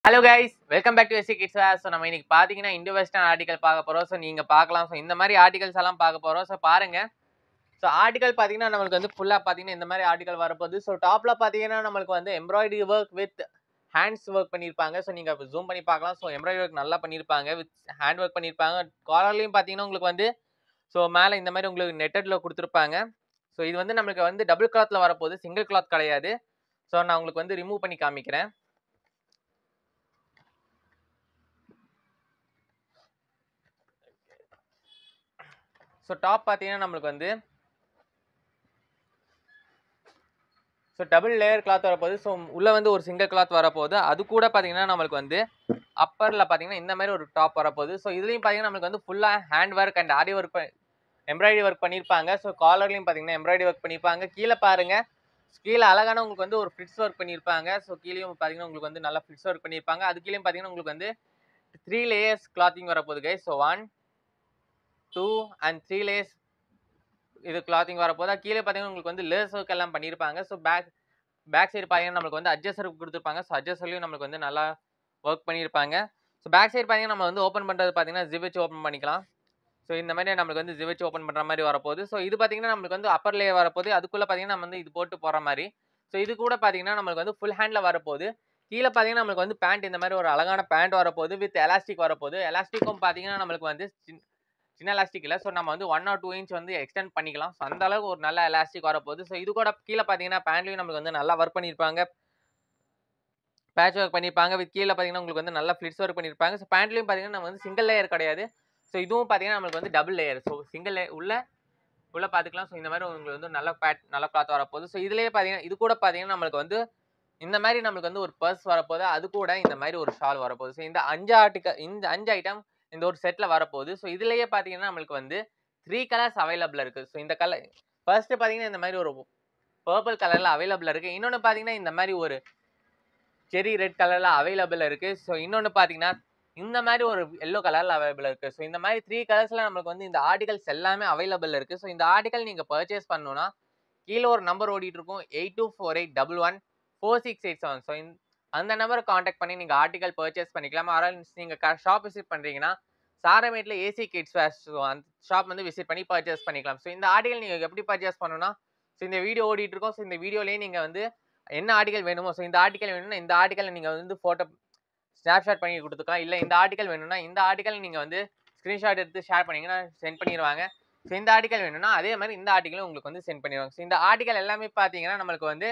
Hello guys, welcome back to SC kids wear. So நம்ம இன்னைக்கு பார்த்தீங்கன்னா இண்டோ வெஸ்டர்ன் ஆர்டிகல் பார்க்க போகிறோம். ஸோ நீங்கள் பார்க்கலாம். ஸோ இந்த மாதிரி ஆர்டிகல்ஸ் எல்லாம் பார்க்க போகிறோம். ஸோ பாருங்க. ஸோ ஆர்டிகல் பார்த்தீங்கன்னா நம்மளுக்கு வந்து ஃபுல்லாக பார்த்தீங்கன்னா இந்த மாதிரி ஆர்டிகல் வரப்போகுது. ஸோ டாப்பில் பார்த்தீங்கன்னா நம்மளுக்கு வந்து embroidery work with hands work பண்ணியிருப்பாங்க. ஸோ நீங்கள் ஜூம் பண்ணி பார்க்கலாம். ஸோ எம்ப்ராய்டரி ஒர்க் நல்லா பண்ணியிருப்பாங்க, வித் ஹேண்ட் ஒர்க் பண்ணியிருப்பாங்க. காலர்லையும் பார்த்தீங்கன்னா உங்களுக்கு வந்து ஸோ மேலே இந்த மாதிரி உங்களுக்கு நெட்டடில் கொடுத்துருப்பாங்க. ஸோ இது வந்து நம்மளுக்கு வந்து டபுள் கிளாத்தில் வரப்போகுது, சிங்கிள் கிளாத் கிடையாது. ஸோ நான் உங்களுக்கு வந்து ரிமூவ் பண்ணி காமிக்கிறேன். ஸோ டாப் பார்த்தீங்கன்னா நம்மளுக்கு வந்து ஸோ டபுள் லேயர் கிளாத் வரப்போகுது. ஸோ உள்ளே வந்து ஒரு சிங்கிள் கிளாத் வரப்போகுது. அது கூட பார்த்தீங்கன்னா நம்மளுக்கு வந்து அப்பரில் பார்த்தீங்கன்னா இந்த மாதிரி ஒரு டாப் வரப்போகுது. ஸோ இதுலேயும் பார்த்தீங்கன்னா நம்மளுக்கு வந்து ஃபுல்லாக hand work and aari work embroidery work பண்ணியிருப்பாங்க. ஸோ காலர்லையும் பார்த்தீங்கன்னா எம்ப்ராய்டரி ஒர்க் பண்ணியிருப்பாங்க. கீழே பாருங்கள், கீழே அழகான உங்களுக்கு வந்து ஒரு ஃபிட்ஸ் ஒர்க் பண்ணியிருப்பாங்க. ஸோ கீழேயும் பார்த்தீங்கன்னா உங்களுக்கு வந்து நல்லா ஃபிட்ஸ் ஒர்க் பண்ணியிருப்பாங்க. அது கீழே பார்த்தீங்கன்னா உங்களுக்கு வந்து 3 லேயர்ஸ் கிளாத்திங் வரப்போகுது கைஸ். ஸோ 1, 2 and 3 லேயர்ஸ் இது கிளாத்திங் வரப்போதா. கீழே பார்த்தீங்கன்னா உங்களுக்கு வந்து லேஸ் ஒர்க் எல்லாம் பண்ணியிருப்பாங்க. ஸோ பேக் சைடு பார்த்தீங்கன்னா நம்மளுக்கு வந்து அட்ஜஸ்டர் கொடுத்துருப்பாங்க. ஸோ அட்ஜஸ்டர்லையும் நம்மளுக்கு வந்து நல்லா ஒர்க் பண்ணியிருப்பாங்க. ஸோ பேக் சைடு பார்த்தீங்கன்னா நம்ம வந்து ஓப்பன் பண்ணுறது பார்த்தீங்கன்னா ஜிப் வச்சு ஓப்பன் பண்ணிக்கலாம். ஸோ இந்த மாதிரி நம்மளுக்கு வந்து ஜிப் வச்சு ஓப்பன் பண்ணுற மாதிரி வரப்போகுது. ஸோ இது பார்த்தீங்கன்னா நம்மளுக்கு வந்து அப்பர் லேயர் வரப்போகுது. அதுக்குள்ளே பார்த்தீங்கன்னா நம்ம வந்து இது போட்டு போகிற மாதிரி. ஸோ இது கூட பார்த்தீங்கன்னா நம்மளுக்கு வந்து ஃபுல் ஹேண்டில் வரப்போகுது. கீழே பார்த்தீங்கன்னா நம்மளுக்கு வந்து பேண்ட் இந்த மாதிரி ஒரு அழகான பேண்ட் வரப்போகுது, வித் எலாஸ்டிக் வரப்போகுது. எலாஸ்டிக்கும் பார்த்தீங்கன்னா நம்மளுக்கு வந்து சின்ன எலாஸ்டிக் இல்லை. ஸோ நம்ம வந்து 1 or 2 inch வந்து எக்ஸ்டெண்ட் பண்ணிக்கலாம். ஸோ அந்த அளவுக்கு ஒரு நல்ல எலாஸ்டிக் வரப்போகுது. ஸோ இது கூட கீழே பார்த்தீங்கன்னா பேண்ட்லையும் நம்மளுக்கு வந்து நல்லா ஒர்க் பண்ணியிருப்பாங்க, பேட்ச் ஒர்க் பண்ணியிருப்பாங்க. வித் கீழே பார்த்தீங்கன்னா உங்களுக்கு வந்து நல்லா ஃபிளிட்ஸ் ஒர்க் பண்ணியிருப்பாங்க. ஸோ பேண்ட்லையும் பார்த்தீங்கன்னா நம்ம வந்து சிங்கிள் லேயர் கிடையாது. ஸோ இதுவும் பார்த்தீங்கன்னா நம்மளுக்கு வந்து double layer. So single layer உள்ள பார்த்துக்கலாம். ஸோ இந்த மாதிரி உங்களுக்கு வந்து நல்ல கிளாத் வரப்போகுது. ஸோ இதுலேயே பார்த்தீங்கன்னா இது கூட பார்த்தீங்கன்னா நம்மளுக்கு வந்து இந்த மாதிரி நம்மளுக்கு வந்து ஒரு பர்ஸ் வரப்போகுது. அது கூட இந்த மாதிரி ஒரு ஷால் வரப்போகுது. ஸோ இந்த 5 ஐட்டம் இந்த ஒரு செட்டில் வரப்போகுது. ஸோ இதுலேயே பார்த்தீங்கன்னா நம்மளுக்கு வந்து 3 கலர்ஸ் அவைலபிள் இருக்குது. ஸோ இந்த கலர் ஃபர்ஸ்ட் பார்த்தீங்கன்னா இந்த மாதிரி ஒரு பர்பிள் கலரில் அவைலபிள் இருக்குது. இன்னொன்று பார்த்தீங்கன்னா இந்த மாதிரி ஒரு செரி ரெட் கலரில் அவைலபிள் இருக்குது. ஸோ இன்னொன்று பார்த்தீங்கன்னா இந்த மாதிரி ஒரு எல்லோ கலரில் அவைலபிள் இருக்குது. ஸோ இந்த மாதிரி 3 கலர்ஸில் நம்மளுக்கு வந்து இந்த ஆர்டிகல்ஸ் எல்லாமே அவைலபிள் இருக்குது. ஸோ இந்த ஆர்டிகல் நீங்கள் பர்ச்சேஸ் பண்ணணுன்னா கீழே ஒரு நம்பர் ஓடிட்டு இருக்கும், 8248114687. ஸோ அந்த நம்பரை காண்டாக்ட் பண்ணி நீங்கள் ஆர்டிகல் பர்ச்சேஸ் பண்ணிக்கலாம். ஆர் நீங்கள் ஷாப் விசிட் பண்ணுறீங்கன்னா சாரமேட்டில் ஏசி கிட்ஸ் வேர், ஸோ அந்த ஷாப் வந்து விசிட் பண்ணி பர்ச்சேஸ் பண்ணிக்கலாம். ஸோ இந்த ஆர்டிகல் நீங்கள் எப்படி பர்ச்சேஸ் பண்ணணும்னா, ஸோ இந்த வீடியோ ஓடிட்டு இருக்கோம். ஸோ இந்த வீடியோலேயே நீங்கள் வந்து என்ன ஆர்டிகல் வேணுமோ, ஸோ இந்த ஆர்டிகல் வேணும்னா இந்த ஆர்டிகலை நீங்கள் வந்து ஃபோட்டோ ஸ்னாப்ஷாட் பண்ணி கொடுத்துக்கலாம். இல்லை இந்த ஆர்டிகல் வேணும்னா இந்த ஆர்டிகல் நீங்கள் வந்து ஸ்க்ரீன்ஷாட் எடுத்து ஷேர் பண்ணிங்கன்னா சென்ட் பண்ணிடுவாங்க. ஸோ இந்த ஆர்டிகல் வேணும்னா அதே மாதிரி இந்த ஆர்டிகலும் உங்களுக்கு வந்து சென்ட் பண்ணிடுவாங்க. ஸோ இந்த ஆர்டிகல் எல்லாமே பார்த்தீங்கன்னா நம்மளுக்கு வந்து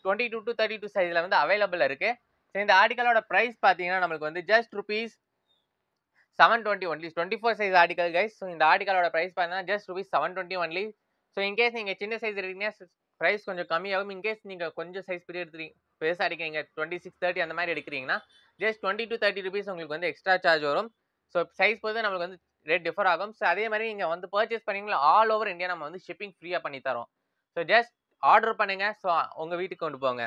22 to 32 சைஸில் வந்து அவைலபிள் இருக்குது. ஸோ இந்த ஆர்டிகலோட ப்ரைஸ் பார்த்தீங்கன்னா நம்மளுக்கு வந்து just ₹720 only. 24 size article guys. So இந்த ஆர்டிகலோட ப்ரைஸ் பார்த்தீங்கன்னா ஜஸ்ட் ₹720 ஒன்லி. ஸோ இன்கேஸ் நீங்கள் சின்ன சைஸ் எடுத்தீங்கன்னா ப்ரைஸ் கொஞ்சம் கம்மியாகும். இன்கேஸ் நீங்கள் கொஞ்சம் சைஸ் பெருசாக அடிக்கிறீங்க, 26, 30 அந்த மாதிரி எடுக்கிறீங்கன்னா ஜஸ்ட் 20 to 30 rupees உங்களுக்கு வந்து எக்ஸ்ட்ரா சார்ஜ் வரும். ஸோ சைஸ் பொறுத்து நம்மளுக்கு வந்து ரேட் டிஃபர் ஆகும். ஸோ அதே மாதிரி நீங்கள் வந்து பர்ச்சேஸ் பண்ணீங்களா ஆல் ஓவர் இந்தியா நம்ம வந்து ஷிப்பிங் ஃப்ரீயாக பண்ணி தரோம். ஸோ ஜஸ்ட் ஆர்டர் பண்ணுங்கள். ஸோ உங்கள் வீட்டுக்கு கொண்டு போங்க.